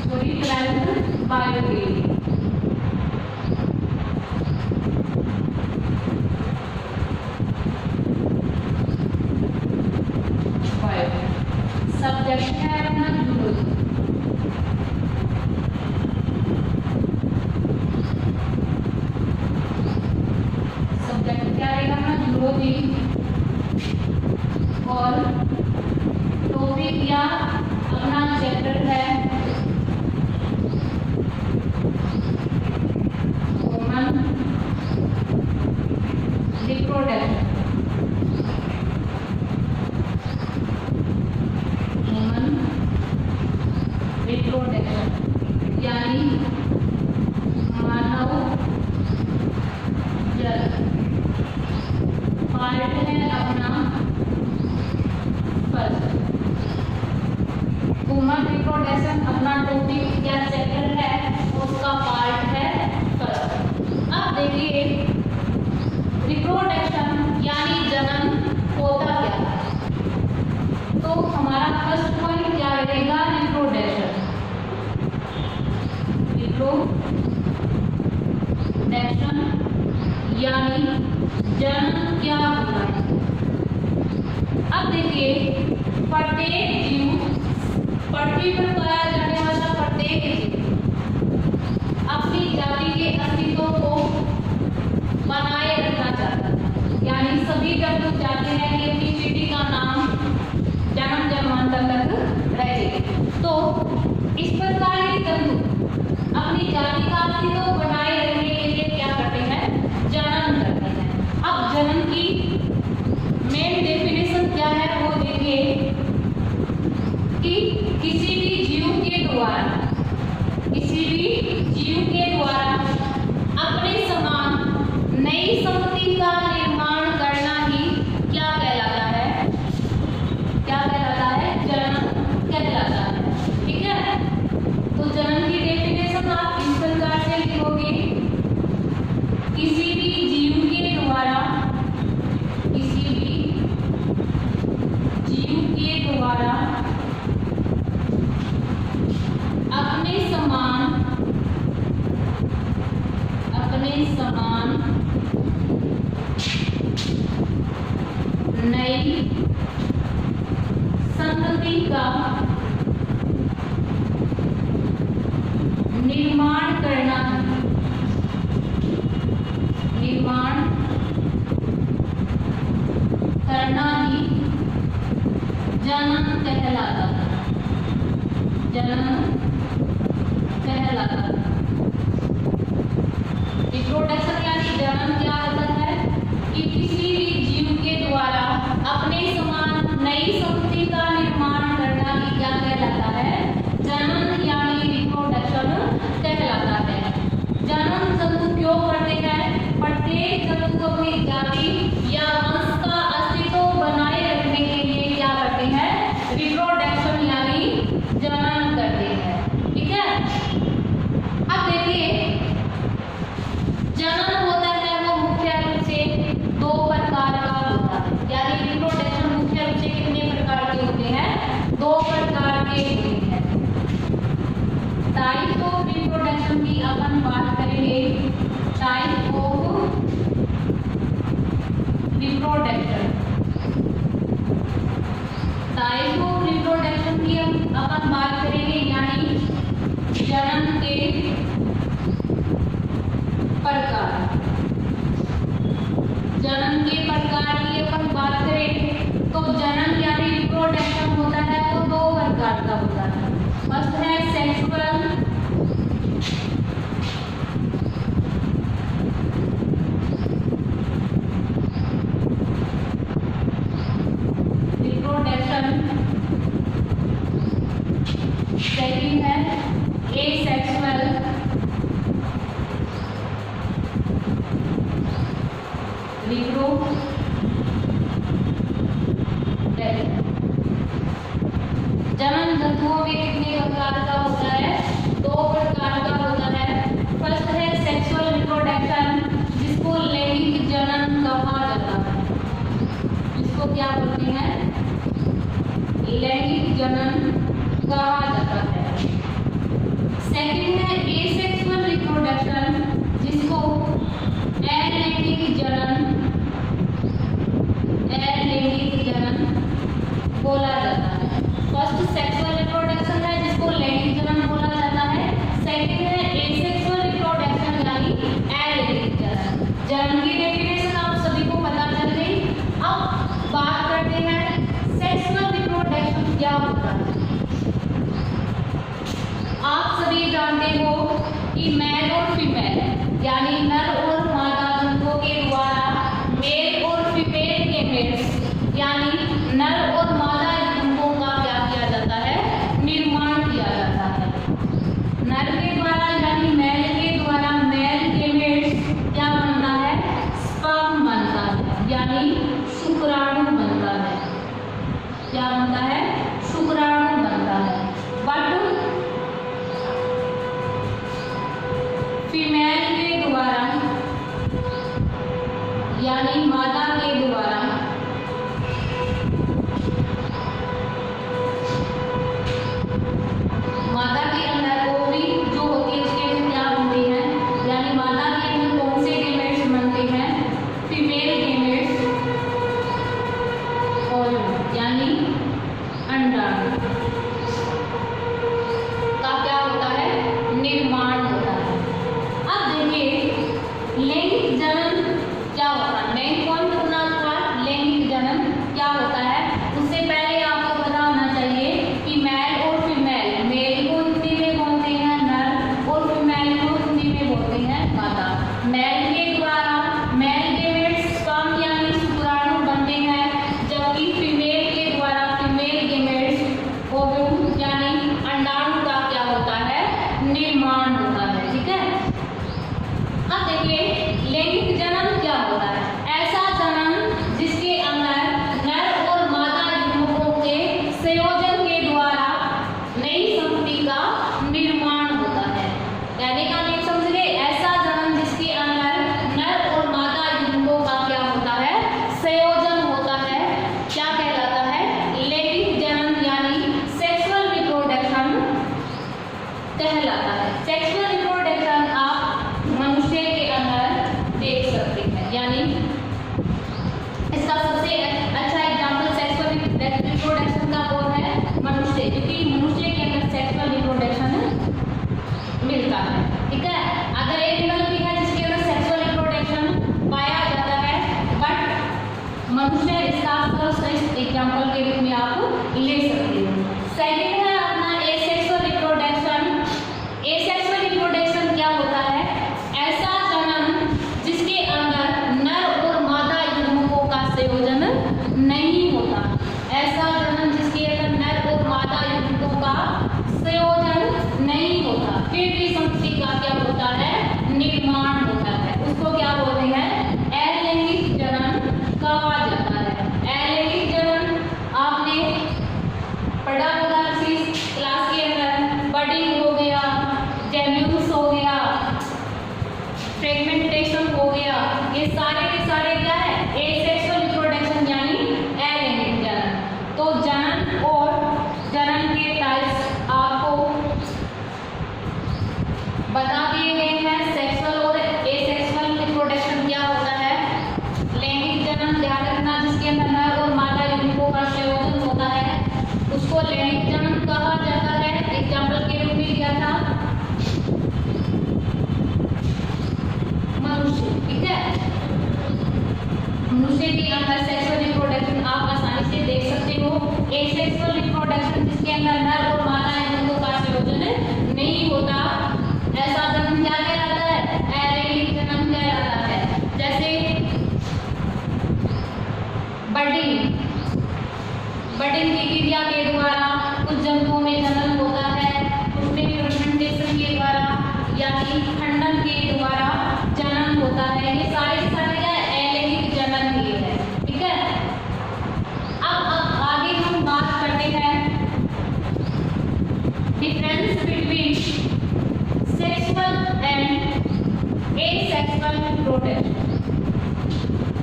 पूरी 12th bio के लिए। सब्जेक्ट है अपना जूलॉजी। सब्जेक्ट क्या रहेगा अपना जूलॉजी और टॉपिक या अपना चैप्टर है ह्यूमन रिप्रोडक्शन। रिप्रोडक्शन यानी मानव जन्म। पार्ट है अपना फर्स्ट। ह्यूमन रिप्रोडक्शन अपना टॉपिक या चैप्टर है, उसका पार्ट है फर्स्ट। अब देखिए रिप्रोडक्शन यानी जन्म होता क्या है, तो हमारा फर्स्ट पॉइंट क्या रहेगा, रिप्रोडक्शन। रिप्रोडक्शन यानी जन्म क्या होता है। अब देखिए प्रत्येक जीव, पृथ्वी पर पाया जाने वाला प्रत्येक जीव अपनी जाति के अस्तित्व को बनाए रखना चाहता है। यानी सभी जंतु चाहते हैं कि अपनी पीढ़ी का नाम जन्म जन्मांतर तक रहे। तो इस प्रकार के जंतु अपनी जाति का अस्तित्व बनाए रखने के लिए क्या करते हैं, जन्म करते हैं। अब जन्म की मेन डेफिनेशन क्या है वो देखिए कि किसी भी जीव के द्वारा अपने समान नई संपत्ति का निर्माण करना ही क्या कहलाता है, क्या कहलाता है, जन्म कहलाता है। ठीक है, तो जन्म की डेफिनेशन आप इस प्रकार से लिखोगे, किसी भी जीव के द्वारा अपने समान नई संतति का निर्माण करना ही जन्म कहलाता है। रिप्रोडक्शन यानी जन्म क्या होता है कि किसी भी जीव के द्वारा अपने समान नई संपत्ति का निर्माण करना ही क्या कहलाता है, जन्म यानी रिप्रोडक्शन कहलाता है। जन्म जंतु क्यों करते हैं, प्रत्येक जंतु को अपनी जाति या वंश का अस्तित्व बनाए रखने के लिए क्या करते हैं, रिप्रोडक्शन यानी जन्म करते हैं। ठीक है, अब देखिए जन्म होता है वो मुख्य रूप से दो प्रकार का होता है। यानी रिप्रोडक्शन मुख्य रूप से कितने प्रकार के होते हैं, दो प्रकार के होते हैं। टाइप ऑफ रिप्रोडक्शन की अपन बात करेंगे। टाइप ऑफ रिप्रोडक्शन की अपन बात करेंगे, यानी जन्म के प्रकार। जन्म के प्रकार की अपन बात करें तो जन्म यानी रिप्रोडक्शन होता है तो दो प्रकार का होता है। फर्स्ट है सेक्सुअल रिप्रोडक्शन, सेकंड है एसेक्सुअल रिप्रोडक्शन। जन्म जंतुओं में कितने प्रकार का होता है, दो प्रकार का होता है। फर्स्ट है सेक्सुअल रिप्रोडक्शन, जिसको लैंगिक जन्म कहा जाता है। इसको क्या बोलते हैं, लैंगिक जन्म कहा जाता है। सेकंड है एसेक्सुअल रिप्रोडक्शन, जिसको अलैंगिक जनन बोला जाता है। फर्स्ट सेक्सुअल रिप्रोडक्शन है जिसको लैंगिक जनन बोला जाता है। सेकंड है एसेक्सुअल रिप्रोडक्शन यानी अलैंगिक जनन। जनन की डेफिनेशन आप सभी को पता चल गई। अब बात करते हैं सेक्सुअल रिप्रोडक्शन क्या होता है। आप सभी जानते हो कि मेल और फीमेल यानी नर और मादा जंतुओं के द्वारा मेल और फीमेल गैमेट्स यानी नर और मादा जंतुओं का क्या किया जाता है, निर्माण किया जाता है। नर के द्वारा यानी मेल के द्वारा मेल गैमेट्स क्या बनता है, स्पर्म बनता है यानी शुक्राणु बनता है। क्या बनता है, शुक्राणु बनता है। बट फीमेल के द्वारा यानी मादा के द्वारा मादा के अंदर ओवरी जो होती है उसके अंदर क्या बनती है, यानी मादा के अंदर कौन से गैमेट्स बनते हैं, फीमेल गैमेट्स और यानी अंडाणु का क्या होता है, निर्माण होता है। अब देखिए लैंगिक जनन क्या होता है। मेन पॉइंट अपना था लैंगिक जनन क्या होता है। उससे पहले आपको पता होना चाहिए कि मेल और फीमेल, मेल को हिंदी में बोलते हैं नर और फीमेल को हिंदी में बोलते हैं मादा। मेल के द्वारा मेल गैमेट्स स्पर्म यानी शुक्राणु बनते हैं, जबकि फीमेल के द्वारा फीमेल गैमेट्स ओव्यूल यानी अंडाणु का क्या होता है, निर्माण होता है। ठीक है। अब देखिए लैंगिक जनन क्या होता है। ऐसा जनन जिसके अंदर नर और मादा युग्मकों के संयोजन के द्वारा नई संतति का निर्माण होता है। कहने का नहीं समझ गए, ऐसा जनन जिसके अंदर नर और मादा युग्मकों का क्या होता है, संयोजन होता है, क्या कहलाता है, लैंगिक जनन यानी सेक्सुअल रिप्रोडक्शन कहलाता है। सेक्सुअल रिप्रोडक्शन आप मनुष्य के अंदर देख सकते हैं, यानी इसका सबसे अच्छा एग्जांपल सेक्सुअल रिप्रोडक्शन का कौन है, मनुष्य, क्योंकि मनुष्य के अंदर सेक्सुअल रिप्रोडक्शन मिलता है। ठीक है। अगर एनिमल भी है जिसके अंदर सेक्सुअल रिप्रोडक्शन पाया जाता है, बट मनुष्य इसका सर्वश्रेष्ठ एग्जांपल के रूप में आप ले सकते हो। सेकंड है अपना एसेक्सुअल रिप्रोडक्शन। एसेक्सुअल रिप्रोडक्शन क्या होता है, ऐसा जनन जिसके अंदर नर और मादा युग्मकों का संयोजन नहीं होता। ऐसा जनन जिसके अंदर नर और मादा युग्मकों का संयोजन नहीं होता, फिर भी संतति का क्या होता है, निर्माण होता है। उसको क्या बोलते हैं, अलैंगिक जनन कहा जाता है। अलैंगिक जनन आपने पढ़ा होगा किसी क्लास के अंदर, बडिंग हो गया, जेम्यूल्स हो गया, फ्रेगमेंटेशन हो गया, ये सारे के सारे क्या है, एसेक्सुअल रिप्रोडक्शन यानी अलैंगिक जनन। तो जनन और जनन के टाइप्स आपको बता दिए गए हैं। सेक्सुअल और एसेक्सुअल रिप्रोडक्शन क्या होता है। लैंगिक जनन ध्यान रखना, जिसके अंदर नर और मादा युग्मकों का संयोजन होता है, उसको लैंगिक जनन कहा जाता है। एग्जाम्पल के रूप में दिया था मनुष्य। ठीक है। मनुष्य के अंदर सेक्सुअल रिप्रोडक्शन आप आसानी से देख सकते हो। एसेक्सुअल रिप्रोडक्शन जिसके अंदर नर और मादा युग्मकों का संयोजन नहीं होता, ऐसा जनन क्या कहलाता है, अलैंगिक जनन कहलाता है। जैसे बडिंग की क्रिया के द्वारा कुछ जंतुओं में जनन होता है, उसमें फ्रेगमेंटेशन के द्वारा यानी खंडन के द्वारा जनन होता है। ये सारे के सारे क्या है, अलैंगिक जनन ही है। ठीक है। अब आगे हम बात करते हैं difference between sexual and asexual reproduction.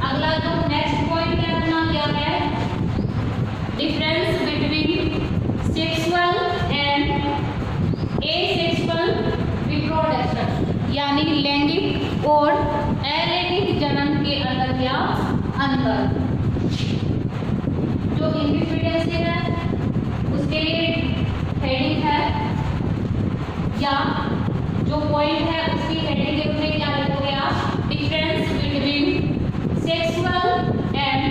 अगला जो नेक्स्ट पॉइंट है अपना क्या है, डिफरेंस बिटवीन सेक्सुअल यानी लैंगिक और अलैंगिक जन्म के अंदर क्या अंतर। जो इंडिपेंडेंसी है उसके लिए हेडिंग है या जो पॉइंट है उसकी हेडिंग के रूप में क्या लिखोगे आप, difference between sexual and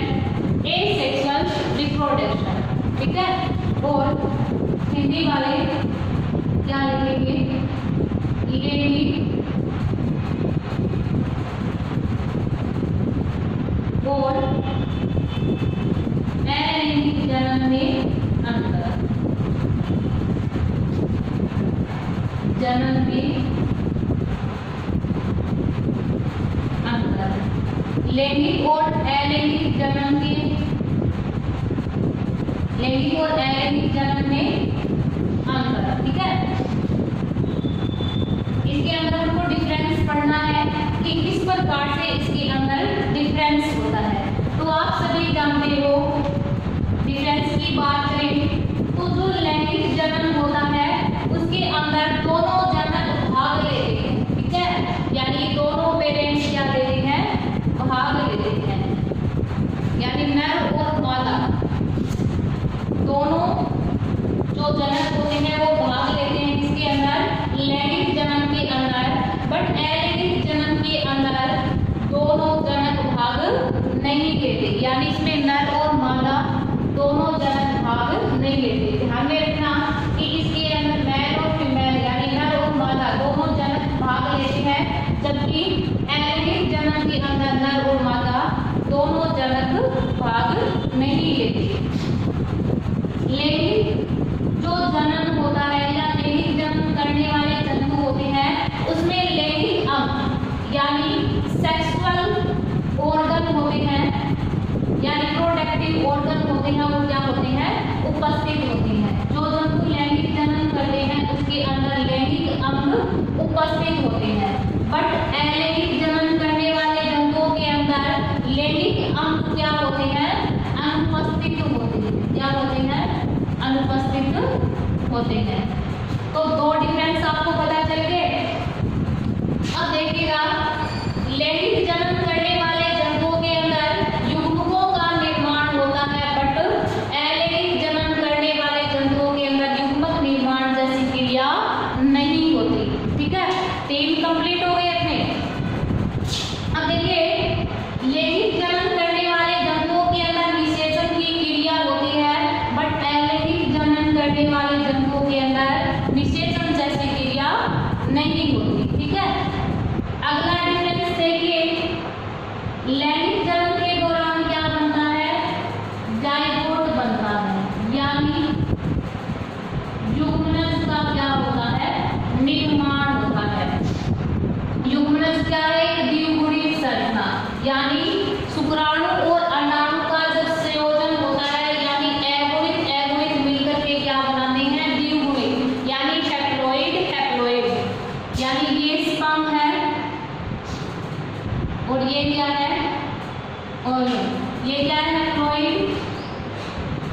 asexual reproduction, ठीक है। और हिंदी वाले क्या लिखेंगे, लैंगिक और अलैंगिक जन्म में अंतर, जन्म में अंतर, लैंगिक और अलैंगिक जन्म के, लैंगिक और अलैंगिक जन्म में अंतर, ठीक है। इसके अंदर हमको डिफरेंस पढ़ना है कि किस प्रकार से इसके अंदर डिफरेंस होता है। तो आप सभी जानते हो, डिफरेंस की बात करें तो जो लैंगिक जन्म होता है उसके अंदर दोनों जनक भाग लेते हैं, ठीक है। यानी दोनों पेरेंट्स क्या लेते हैं, भाग लेते हैं, यानी नर और मादा दोनों जो जनक होते हैं वो भाग लेते हैं इसके अंदर, लैंगिक जन्म के अंदर। बट अलैंगिक जन्म के अंदर दोनों जनक भाग नहीं लेते, यानी इसमें नर और मादा दोनों जनक भाग नहीं लेते। ध्यान में रखना कि इसके अंदर मेल और फीमेल यानी नर और मादा दोनों जनक भाग लेते हैं, जबकि अलैंगिक जन्म के अंदर नर और मादा दोनों जनक भाग नहीं लेते। लैंगिक जो जन्म होता है या लैंगिक जन्म करने वाले जंतु होते हैं उसमें लैंगिक अंग यानी सेक्सुअल ऑर्गन होते हैं या रिप्रोडक्टिव ऑर्गन होते हैं, वो क्या होते हैं, उपस्थित होते हैं। जो जंतु लैंगिक जन्म करते हैं उसके अंदर लैंगिक अंग उपस्थित होते हैं, बट अलैंगिक जन्म करने वाले जंतुओं के अंदर लैंगिक अंग क्या होते हैं, अनुपस्थित होते हैं। क्या होते हैं, अनुपस्थित होते हैं। तो दो डिफरेंस आपको पता चल गए। अब देखिएगा, लैंगिक जन्म करने वाले जंतुओं के अंदर युग्मकों का निर्माण होता है, बट अलैंगिक जन्म करने वाले जंतुओं के अंदर युग्मक निर्माण जैसी क्रिया नहीं होती, ठीक है। 3 कंप्लीट हो गए अपने। अब देखिए, लैंगिक जन्म करने वाले जंतुओं के अंदर निषेचन की क्रिया होती है, बट अलैंगिक जन्म करने वाले जंतुओं के अंदर निषेचन जैसी क्रिया नहीं होती, ठीक है। अगला डिफरेंस देखिए, लैंगिक जन्म के दौरान क्या बनता है, जाइगोट बनता है, यानी युग्मनज का क्या होता है, निर्माण होता है। युग्मनज क्या है, द्विगुणित संरचना, यानी शुक्राणु और अंडाणु का जब संयोजन होता है, यानी एगुणित मिलकर के क्या बनाते हैं, द्विगुणित, यानी हैप्लॉइड, यानी ये स्पर्म है और ये क्या है, और ये क्या है, हैप्लॉइड,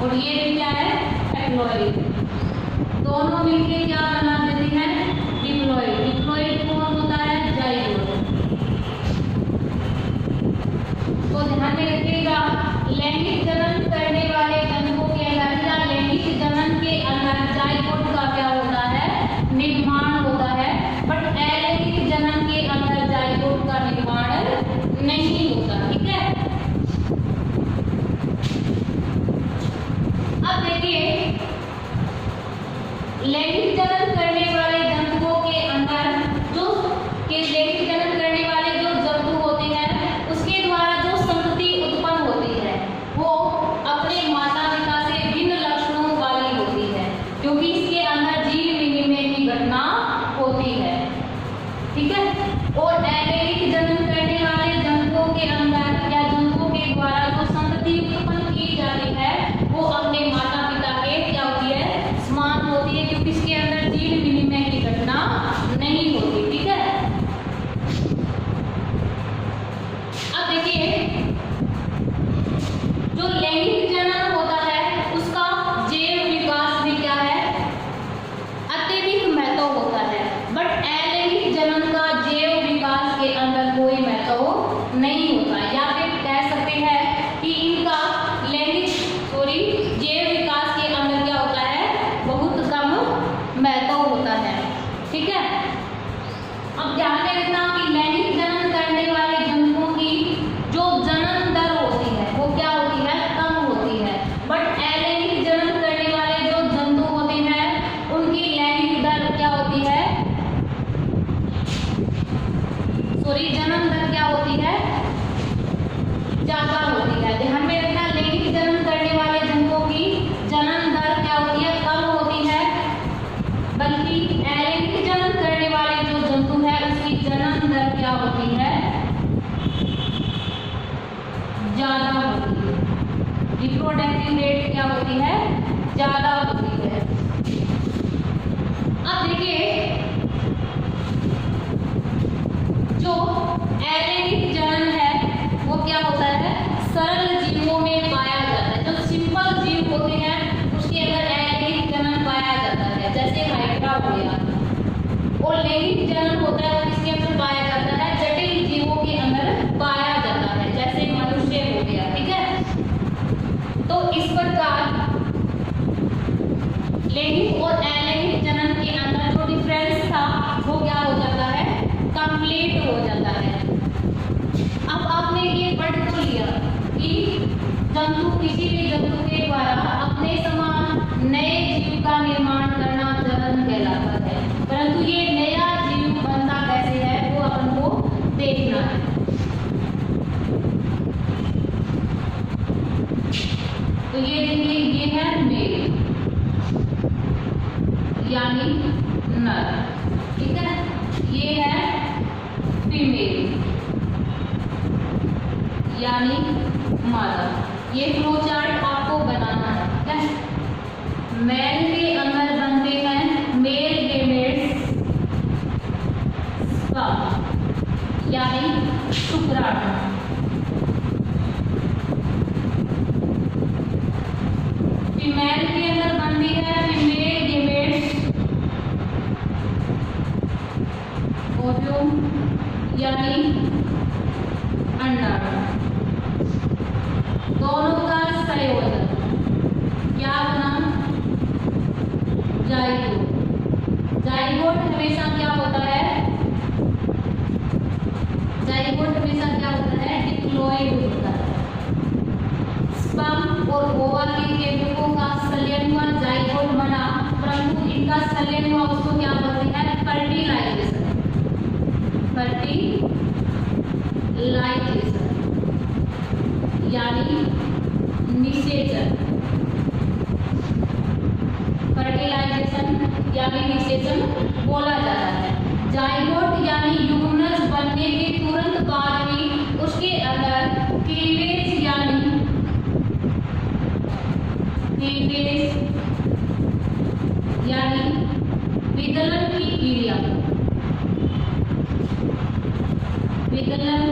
और ये भी क्या है, हैप्लॉइड। दोनों मिलके क्या बना देते हैं, डिप्लॉइड। डिप्लॉइड कौन होता है, जाइगोट। तो ध्यान में रखिएगा, लैंगिक जन्म करने वाले जंतुओं के अंदर या लैंगिक जन्म के अंदर जाइगोट का क्या होता है, निर्माण होता है, बट अलैंगिक जन्म के अंदर जाइगोट का निर्माण नहीं होता, ठीक है। अब देखिए, लैंगिक जन्म करने वाले जंतुओं के अंदर लैंगिक जन्म करने वाले जो जंतु होते हैं उसके द्वारा जो संतति उत्पन्न होती है वो अपने माता पिता से भिन्न लक्षणों वाली होती है, क्योंकि इसके अंदर जीन विनिमय की घटना होती है, ठीक है। और अलैंगिक जन्म करने वाले जंतुओं के अंदर या जंतुओं के द्वारा जो संतति उत्पन्न की जाती है वो अपने माता पिता के क्या होती है, समान होती है, क्योंकि इसके अंदर जीन विनिमय की घटना नहीं होती, ठीक है। अब देखिए, जो लैंगिक जन्म होता है उसका जैव विकास भी क्या है, अत्यधिक महत्व होता है, बट अलैंगिक जन्म का जैव ठीक है। अब ध्यान में रखना कि लैंगिक जनन करने वाले जंतुओं की जो जनन दर होती है वो क्या होती है, कम होती है। बट अलैंगिक जनन करने वाले जो जंतु होते हैं उनकी लैंगिक दर क्या होती है, सॉरी जनन दर क्या होती है, ज्यादा होती है। ध्यान में रखना लैंगिक जनन करने वाले जंतुओं की जनन दर क्या होती है, कम होती है, बल्कि अलैंगिक जनन करने वाले जो जंतु है उसकी जनन दर क्या होती है, ज्यादा होती है। रिप्रोडक्टिव रेट क्या होती है, ज्यादा होती है। अब देखिए जो अलैंगिक जनन है वो क्या होता है, सरल जीवों में पाया जाता है। जो सिंपल जीव होते हैं उसके अंदर अलैंगिक जनन पाया जाता है, जैसे हाइड्रा हो गया। और लैंगिक जनन होता है वो किसके अंदर पाया जाता है, जटिल जीवों के अंदर पाया जाता है, जैसे मनुष्य हो गया। ठीक है। तो इस प्रकार लैंगिक और अलैंगिक जनन के अंदर जो डिफरेंस था वो क्या हो जाता है, कंप्लीट हो जाता है। अब आपने ये पढ़ तो लिया कि जंतु किसी भी जंतु के द्वारा अपने समान नए जीव का निर्माण करना जनन कहलाता है। परंतु ये नया जीव बनता कैसे है वो अपन को देखना है। तो ये देखिए ये है मेल यानी नर, ठीक है। ये है फीमेल यानी मादा। ये फ्लो चार्ट आपको बनाना है, ठीक है। मेल के अंदर बनते हैं मेल गेमेट्स यानी शुक्राणु। फीमेल के अंदर बनती है फीमेल गेमेट्स ओव्यूम यानी अंडाणु। दोनों का संयोजन क्या बना, जाइगोट। जाइगोट हमेशा क्या होता है, जाइगोट हमेशा क्या होता है, डिप्लॉयड होता है। स्पर्म और ओवा के केंद्रकों का संलयन हुआ जाइगोट बना, परंतु इनका संलयन हुआ उसको क्या बोलते हैं, फर्टिलाइजेशन। फर्टिलाइजेशन यानी निषेचन। फर्टिलाइजेशन यानी निषेचन बोला जाता है। जाइगोट यानी युग्मनज बनने के तुरंत बाद ही उसके अंदर क्लीवेज यानी विदलन की क्रिया, विदलन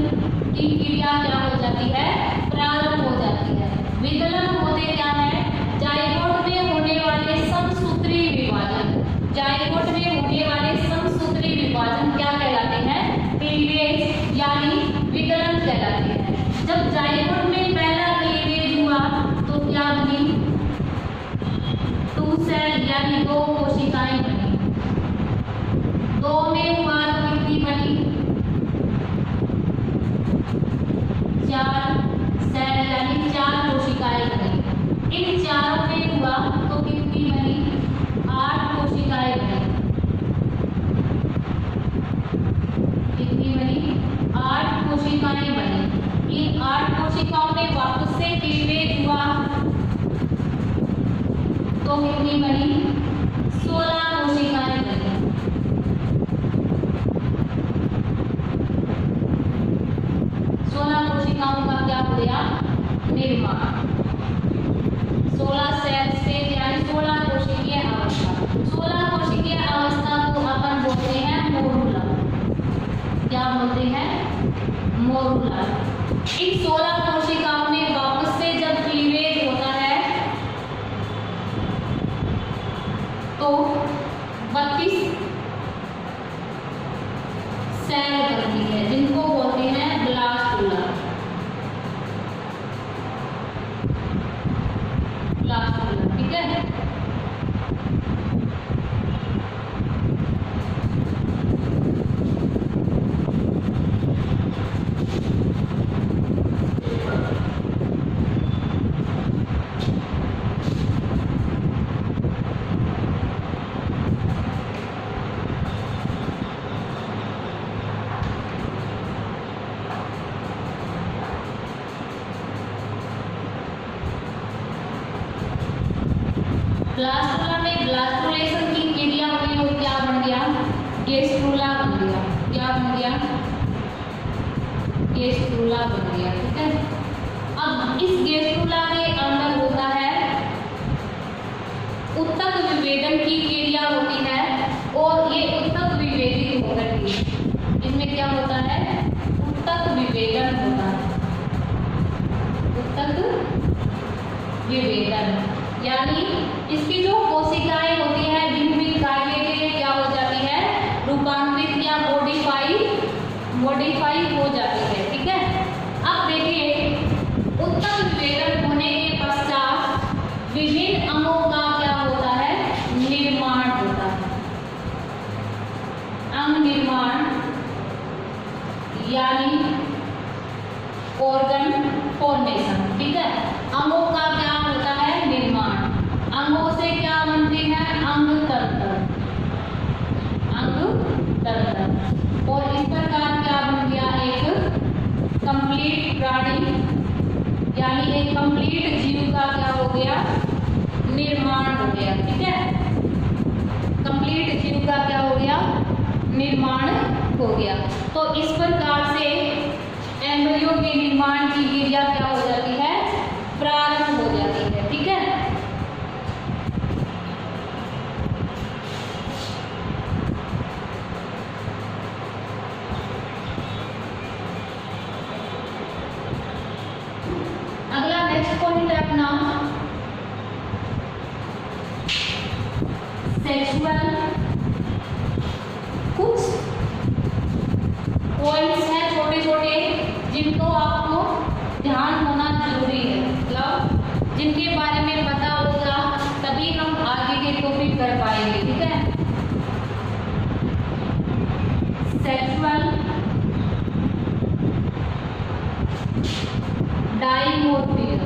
की क्रिया क्या हो जाती है, प्रारंभ हो जाती है। विदलन होते क्या है, जाइगोट में होने वाले समसूत्री विभाजन। जाइगोट में होने वाले समसूत्री विभाजन क्या कहलाते हैं, क्लीवेज यानी विदलन कहलाते हैं। जब जाइगोट में पहला क्लीवेज हुआ तो क्या बनी, टू सेल यानी दो कोशिकाएं बनी। दो में हुआ तो कितनी बनी, चार सेल यानी चार कोशिकाएं बनी। इन चारों में हुआ तो कितनी बनी, 8 कोशिकाएं बनी। कितनी बनी, 8 कोशिकाएं बनी। इन 8 कोशिकाओं में वापस से क्लीवेज हुआ तो कितनी बनी, 16 कोशिकाएं बनी। 16 कोशिकाओं का क्या हो गया, निर्माण। 16 सेल से यानी 16 कोशिकीय अवस्था। 16 कोशिकीय अवस्था को अपन बोलते हैं मोरूला। क्या बोलते हैं, मोरूला। इन 16 कोशिकाओं में वापस से जब क्लीवेज होता है तो 32 सेल बनती है जिनको बोलते हैं ब्लास्टुला। ब्लास्टुला, ठीक है। गेस्ट्रूला बन गया। क्या बन गया? गेस्ट्रूला बन गया। ठीक है, अब इस गेस्ट्रूला के अंदर होता है उत्तक विभेदन की क्रिया होती है और ये उत्तक विभेदित होकर के इसमें क्या होता है? उत्तक विभेदन होता है। उत्तक विभेदन यानी इसकी जो कोशिकाएं होती है भिन्न भिन्न कार्य के लिए क्या हो जाती है? रूपांतरित या मॉडिफाई हो जाती है। ठीक है, अब देखिए उत्तक विभेदन होने के पश्चात विभिन्न अंगों का क्या होता है? निर्माण होता है। अंग निर्माण यानी ऑर्गन फॉर्मेशन। ठीक है, अंगों का क्या होता है? निर्माण। अंगों से क्या बनते हैं? अंग तंत्र। अंग तंत्र और इस प्रकार क्या बन गया? एक कंप्लीट प्राणी यानी एक कंप्लीट जीव का क्या हो गया? निर्माण हो गया। ठीक है, कंप्लीट जीव का क्या हो गया? निर्माण हो गया। तो इस प्रकार से एम्ब्रियो के निर्माण की क्रिया क्या हो जाती है? प्रारंभ हो जाती है। ठीक है, अगला नेक्स्ट पॉइंट है अपना सेक्सुअल। कुछ पॉइंट्स हैं छोटे छोटे जिनको आपको ध्यान होना जरूरी है, मतलब जिनके बारे में पता होगा तभी हम आगे के टॉपिक कर पाएंगे। ठीक है, सेक्सुअल डाइमोर्फिज्म।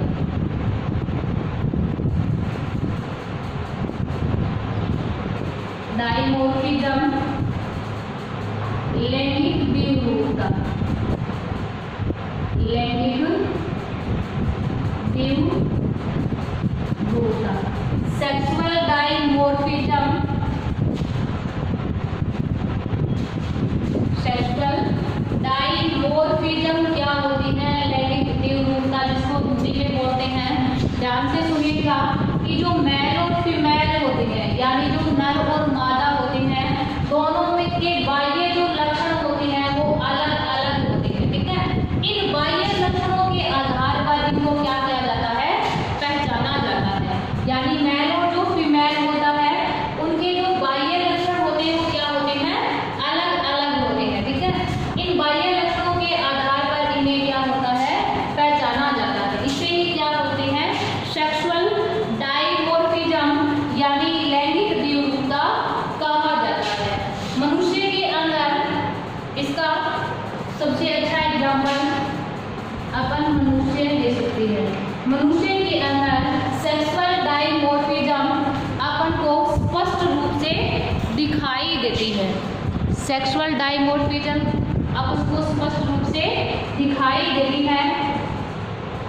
डाइमोर्फिज्म लैंगिक द्विरूपता। लैंगिक द्विरूपता सेक्सुअल डाइमोर्फिज्म। सेक्सुअल डाइमोर्फिज्म क्या होती है? लैंगिक द्विरूपता, जिसको हिंदी में बोलते हैं, ध्यान से सुनिएगा, कि जो मेल और फीमेल होते हैं यानी जो नर और मादा होते हैं दोनों में के बाह्य जो लक्षण होते हैं वो अलग अलग होते हैं। ठीक है, इन बाह्य लक्षणों के आधार पर इनको क्या किया जाता है? पहचाना जाता है। यानी मेल और जो फीमेल होता है उनके जो बाह्य लक्षण होते हैं वो क्या होते हैं? अलग अलग होते हैं। ठीक है, इन बाह्य लक्षणों के आधार पर इन्हें क्या होता है? पहचाना जाता है। इसे ही क्या बोलते हैं? सेक्सुअल डाइमोर्फिज्म यानी लैंगिक द्विरूपता कहा जाता है। मनुष्य के अंदर इसका सबसे अच्छा एग्जाम्पल अपन मनुष्य दे सकते हैं। मनुष्य के अंदर सेक्सुअल डाइमोर्फिज्म अपन को स्पष्ट रूप से दिखाई देती है। सेक्सुअल डाइमोर्फिज्म अब उसको स्पष्ट रूप से दिखाई देती है।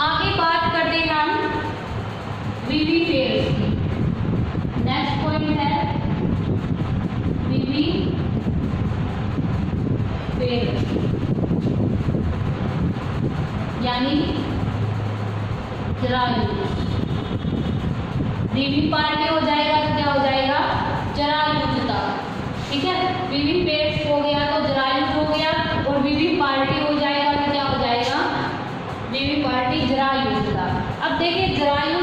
आगे बात करते हैं हम विवि फेल्स की। नेक्स्ट पॉइंट है विवि फेल्स यानी जरायु। विवि पार्टी हो जाएगा तो क्या हो जाएगा? जरायुता। ठीक है, विवि फेल्स हो गया तो जरायु हो गया और विवि पार्टी हो जाएगा तो क्या हो जाएगा? विवि पार्टी जरायुता। अब देखिए जरायु